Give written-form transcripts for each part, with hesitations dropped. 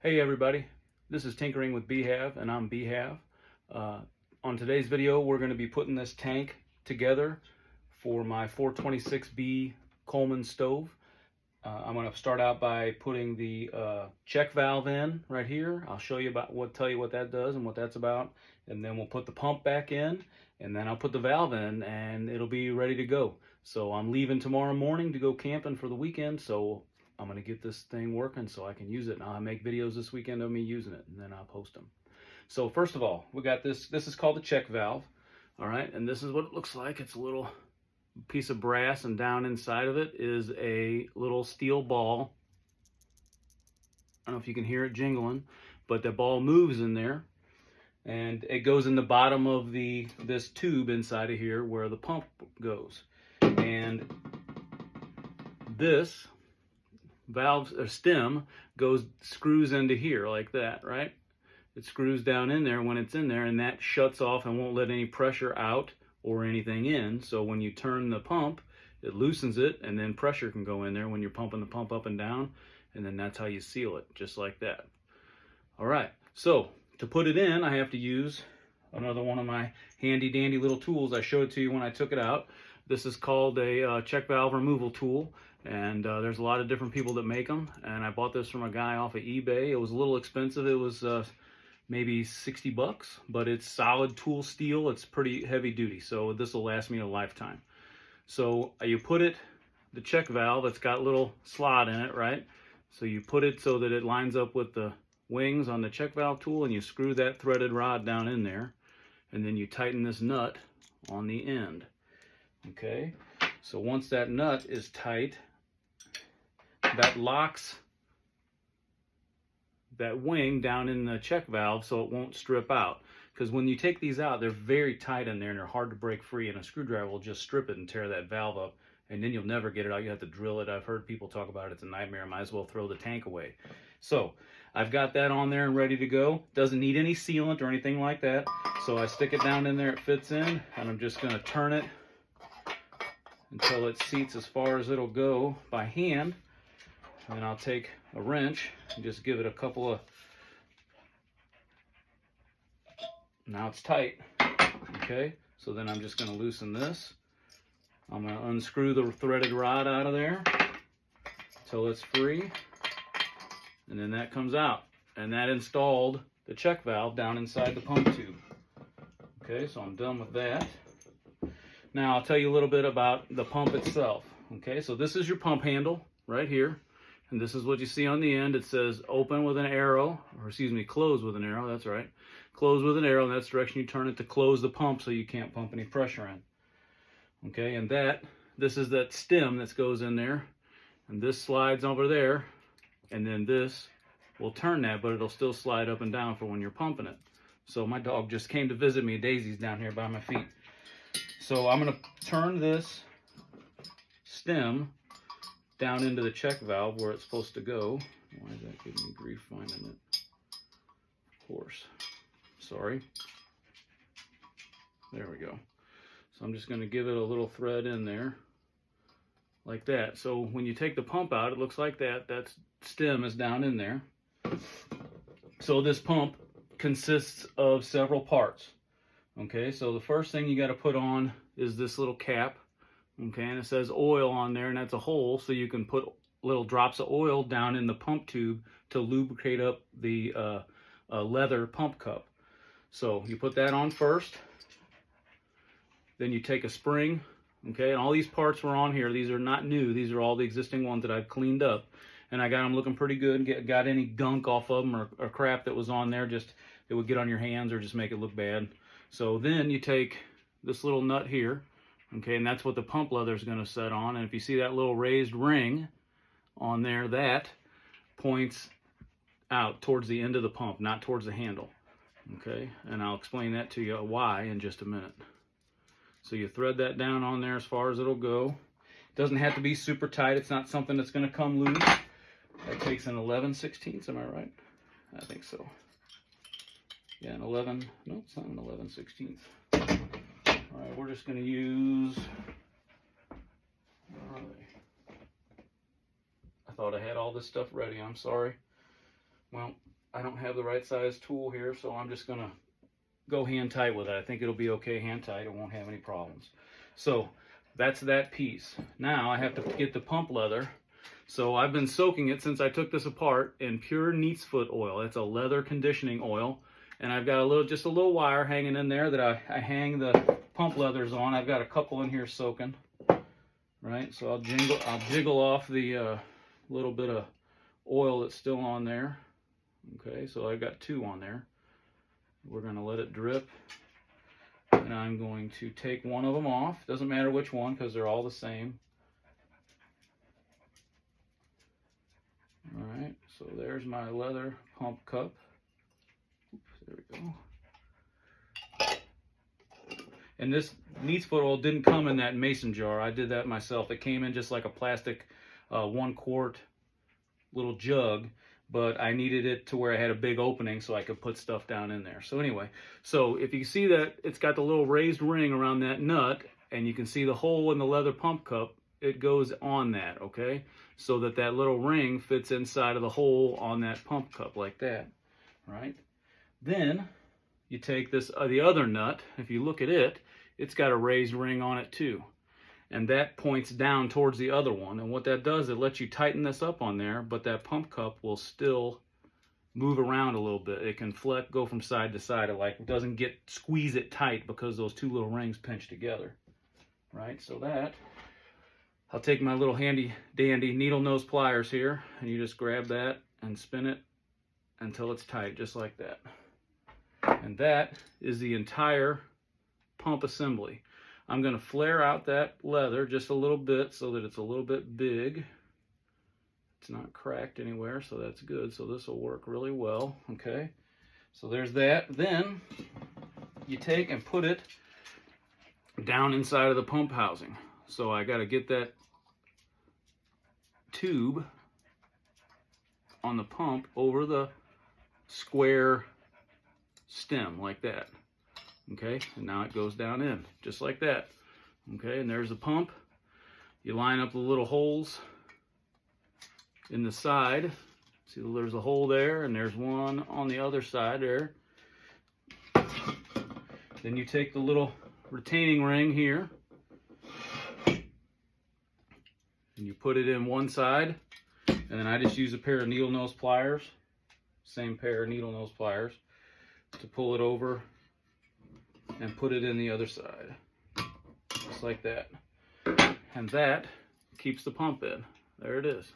Hey everybody, this is Tinkering with B-Hav and I'm B-Hav. On today's video we're going to be putting this tank together for my 426B Coleman stove. I'm going to start out by putting the check valve in right here. I'll show you tell you what that does and what that's about, and then we'll put the pump back in, and then I'll put the valve in and it'll be ready to go. So I'm leaving tomorrow morning to go camping for the weekend, so I'm going to get this thing working so I can use it. And I'll make videos this weekend of me using it, and then I'll post them. So first of all, we got this. This is called the check valve. All right, and this is what it looks like. It's a little piece of brass, and down inside of it is a little steel ball. I don't know if you can hear it jingling, but the ball moves in there, and it goes in the bottom of this tube inside of here where the pump goes. And this valve or stem screws into here like that, right? It screws down in there when it's in there, and that shuts off and won't let any pressure out or anything in. So when you turn the pump, it loosens it, and then pressure can go in there when you're pumping the pump up and down, and then that's how you seal it, just like that. All right, so to put it in, I have to use another one of my handy dandy little tools. I showed it to you when I took it out. This is called a check valve removal tool, and there's a lot of different people that make them, and I bought this from a guy off of eBay. It was a little expensive. It was maybe 60 bucks, but it's solid tool steel. It's pretty heavy duty, so this will last me a lifetime. So you put it, the check valve, it's got a little slot in it, right? So you put it so that it lines up with the wings on the check valve tool, and you screw that threaded rod down in there, and then you tighten this nut on the end. Okay, so once that nut is tight, that locks that wing down in the check valve so it won't strip out. Because when you take these out, they're very tight in there and they're hard to break free, and a screwdriver will just strip it and tear that valve up, and then you'll never get it out. You have to drill it. I've heard people talk about it. It's a nightmare. Might as well throw the tank away. So I've got that on there and ready to go. Doesn't need any sealant or anything like that. So I stick it down in there, it fits in, and I'm just going to turn it until it seats as far as it'll go by hand. And then I'll take a wrench and just give it a couple of, now it's tight. Okay, so then I'm just going to loosen this. I'm going to unscrew the threaded rod out of there until it's free, and then that comes out, and that installed the check valve down inside the pump tube. Okay, so I'm done with that. Now I'll tell you a little bit about the pump itself. Okay, so this is your pump handle right here, and this is what you see on the end. It says open with an arrow, or excuse me, close with an arrow. That's right, close with an arrow. In that direction you turn it to close the pump so you can't pump any pressure in. Okay, and this is that stem that goes in there, and this slides over there, and then this will turn that, but it'll still slide up and down for when you're pumping it. So my dog just came to visit me. Daisy's down here by my feet. So I'm going to turn this stem down into the check valve where it's supposed to go. Why is that giving me grief finding it? Of course. Sorry. There we go. So I'm just going to give it a little thread in there like that. So when you take the pump out, it looks like that. That stem is down in there. So this pump consists of several parts. Okay, so the first thing you got to put on is this little cap. Okay, and it says oil on there, and that's a hole so you can put little drops of oil down in the pump tube to lubricate up the leather pump cup. So you put that on first. Then you take a spring. Okay, and all these parts were on here. These are not new. These are all the existing ones that I've cleaned up, and I got them looking pretty good. Got any gunk off of them or crap that was on there, just it would get on your hands or just make it look bad. So then you take this little nut here, okay, and that's what the pump leather is going to set on. And if you see that little raised ring on there, that points out towards the end of the pump, not towards the handle. Okay, and I'll explain that to you why in just a minute. So you thread that down on there as far as it'll go. It doesn't have to be super tight. It's not something that's going to come loose. That takes an 11/16, am I right? I think so. Yeah, an 11, no, it's not an 11/16. All right, we're just going to use, where are they? I thought I had all this stuff ready, I'm sorry. Well, I don't have the right size tool here, so I'm just gonna go hand tight with it. I think it'll be okay hand tight. It won't have any problems. So that's that piece. Now I have to get the pump leather. So I've been soaking it since I took this apart in pure neat's foot oil. It's a leather conditioning oil. And I've got just a little wire hanging in there that I hang the pump leathers on. I've got a couple in here soaking, right? So I'll jiggle off the little bit of oil that's still on there. Okay, so I've got 2 on there. We're going to let it drip. And I'm going to take one of them off. Doesn't matter which one because they're all the same. All right, so there's my leather pump cup. Oops, there we go. And this neat's foot oil didn't come in that mason jar. I did that myself. It came in just like a plastic 1 quart little jug, but I needed it to where I had a big opening so I could put stuff down in there. So anyway, so if you see that it's got the little raised ring around that nut, and you can see the hole in the leather pump cup, it goes on that, okay? So that that little ring fits inside of the hole on that pump cup like that, right? Then you take this the other nut. If you look at it, it's got a raised ring on it too. And that points down towards the other one. And what that does, it lets you tighten this up on there, but that pump cup will still move around a little bit. It can go from side to side. It doesn't squeeze it tight because those 2 little rings pinch together, right? So that, I'll take my little handy dandy needle nose pliers here, and you just grab that and spin it until it's tight, just like that. And that is the entire pump assembly. I'm going to flare out that leather just a little bit so that it's a little bit big. It's not cracked anywhere, so that's good. So this will work really well, okay? So there's that. Then you take and put it down inside of the pump housing. So I got to get that tube on the pump over the square stem like that. Okay, and now it goes down in, just like that. Okay, and there's the pump. You line up the little holes in the side. See, there's a hole there, and there's one on the other side there. Then you take the little retaining ring here, and you put it in one side, and then I just use a pair of needle nose pliers, same pair of needle nose pliers, to pull it over and put it in the other side, just like that. And that keeps the pump in. There it is.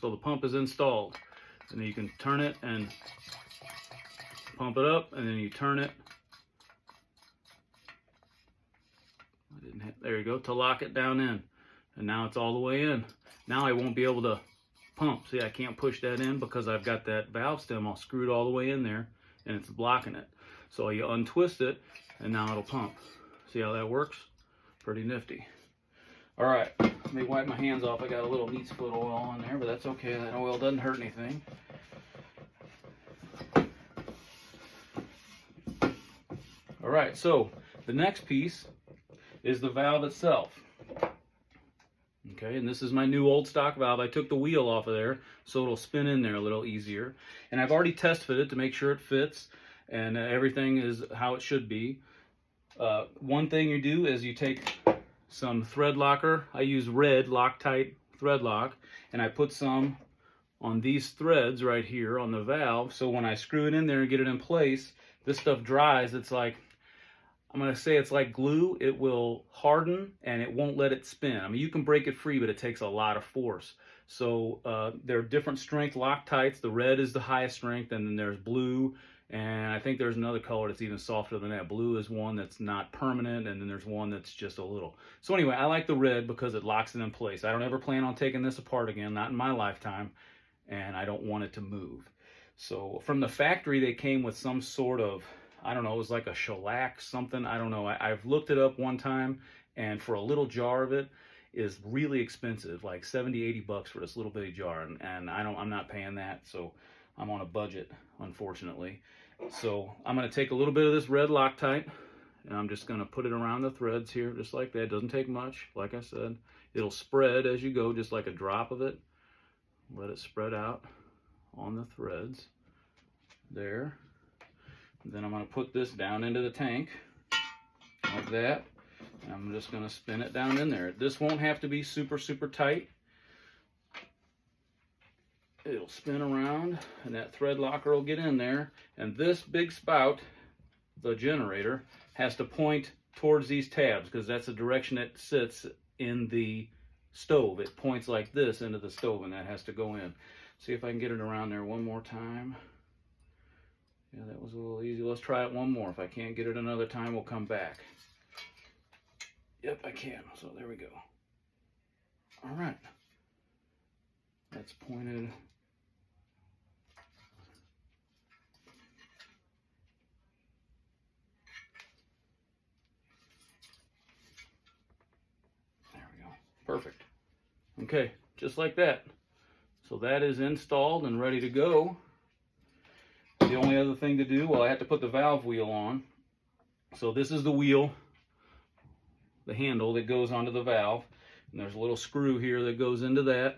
So the pump is installed. And then you can turn it and pump it up, and then you turn it. There you go, to lock it down in. And now it's all the way in. Now I won't be able to pump. See, I can't push that in because I've got that valve stem all screwed all the way in there, and it's blocking it. So you untwist it, and now it'll pump. See how that works? Pretty nifty. All right, let me wipe my hands off. I got a little neat's foot oil on there, but that's okay. That oil doesn't hurt anything. All right, so the next piece is the valve itself. Okay, and this is my new old stock valve. I took the wheel off of there so it'll spin in there a little easier. And I've already test fitted to make sure it fits and everything is how it should be. One thing you do is you take some thread locker. I use red Loctite thread lock, and I put some on these threads right here on the valve, so when I screw it in there and get it in place, this stuff dries. It's like, I'm going to say it's like glue. It will harden and it won't let it spin. I mean, you can break it free, but it takes a lot of force. So there are different strength Loctites. The red is the highest strength, and then there's blue, and I think there's another color that's even softer than that. Blue is one that's not permanent, and then there's one that's just a little. So anyway, I like the red because it locks it in place. I don't ever plan on taking this apart again, not in my lifetime, and I don't want it to move. So from the factory, they came with some sort of, I don't know, it was like a shellac something. I don't know. I've looked it up one time, and for a little jar of it is really expensive, like 70, 80 bucks for this little bitty jar, and I'm not paying that, so I'm on a budget, unfortunately. So I'm going to take a little bit of this red Loctite, and I'm just going to put it around the threads here, just like that. It doesn't take much, like I said. It'll spread as you go, just like a drop of it. Let it spread out on the threads. there. Then I'm going to put this down into the tank like that. And I'm just going to spin it down in there. This won't have to be super, super tight. It'll spin around and that thread locker will get in there. And this big spout, the generator, has to point towards these tabs because that's the direction it sits in the stove. It points like this into the stove and that has to go in. See if I can get it around there one more time. Yeah, that was a little easy. Let's try it one more. If I can't get it another time, we'll come back. Yep, I can. So there we go. All right. That's pointed. There we go. Perfect. Okay, just like that. So that is installed and ready to go. The only other thing to do, well, I have to put the valve wheel on. So this is the wheel, the handle that goes onto the valve. And there's a little screw here that goes into that.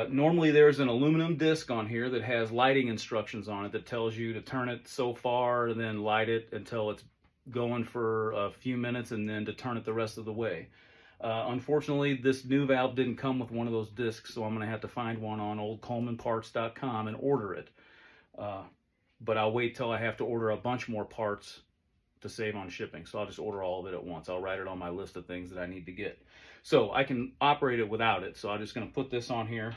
Normally there's an aluminum disc on here that has lighting instructions on it that tells you to turn it so far and then light it until it's going for a few minutes and then to turn it the rest of the way. Unfortunately, this new valve didn't come with one of those discs, so I'm going to have to find one on oldcolemanparts.com and order it. But I'll wait till I have to order a bunch more parts to save on shipping. So I'll just order all of it at once. I'll write it on my list of things that I need to get. So I can operate it without it. So I'm just going to put this on here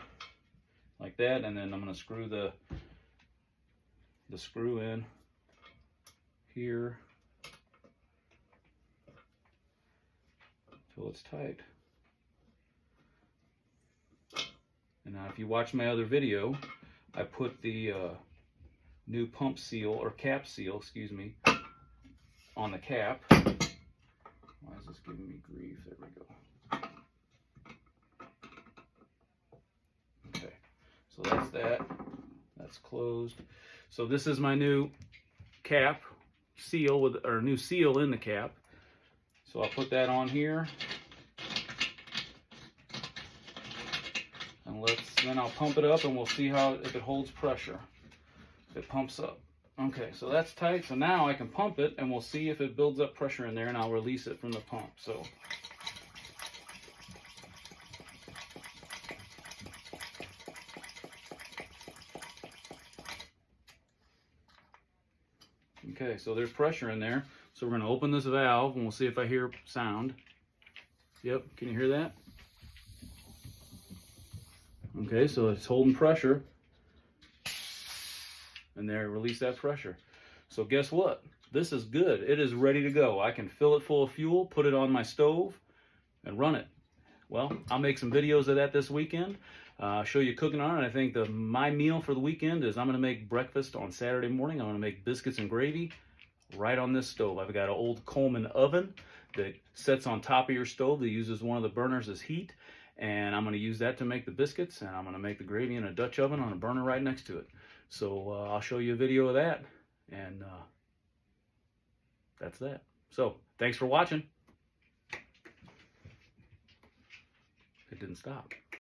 like that. And then I'm going to screw the screw in here until it's tight. And now if you watch my other video, I put the new pump seal, or cap seal, excuse me, on the cap. Why is this giving me grief? There we go. Okay, so that's that. That's closed. So this is my new cap seal, with or new seal in the cap. So I'll put that on here. And then I'll pump it up and we'll see if it holds pressure. It pumps up. Okay, so that's tight. So now I can pump it and we'll see if it builds up pressure in there, and I'll release it from the pump. So okay, so there's pressure in there. So we're going to open this valve and we'll see if I hear sound. Yep, can you hear that? Okay, so it's holding pressure. And there, release that pressure. So guess what? This is good. It is ready to go. I can fill it full of fuel, put it on my stove, and run it. Well, I'll make some videos of that this weekend. Show you cooking on it. I think my meal for the weekend is I'm going to make breakfast on Saturday morning. I'm going to make biscuits and gravy right on this stove. I've got an old Coleman oven that sits on top of your stove that uses one of the burners as heat. And I'm going to use that to make the biscuits, and I'm going to make the gravy in a Dutch oven on a burner right next to it. So I'll show you a video of that, and that's that. So thanks for watching. It didn't stop.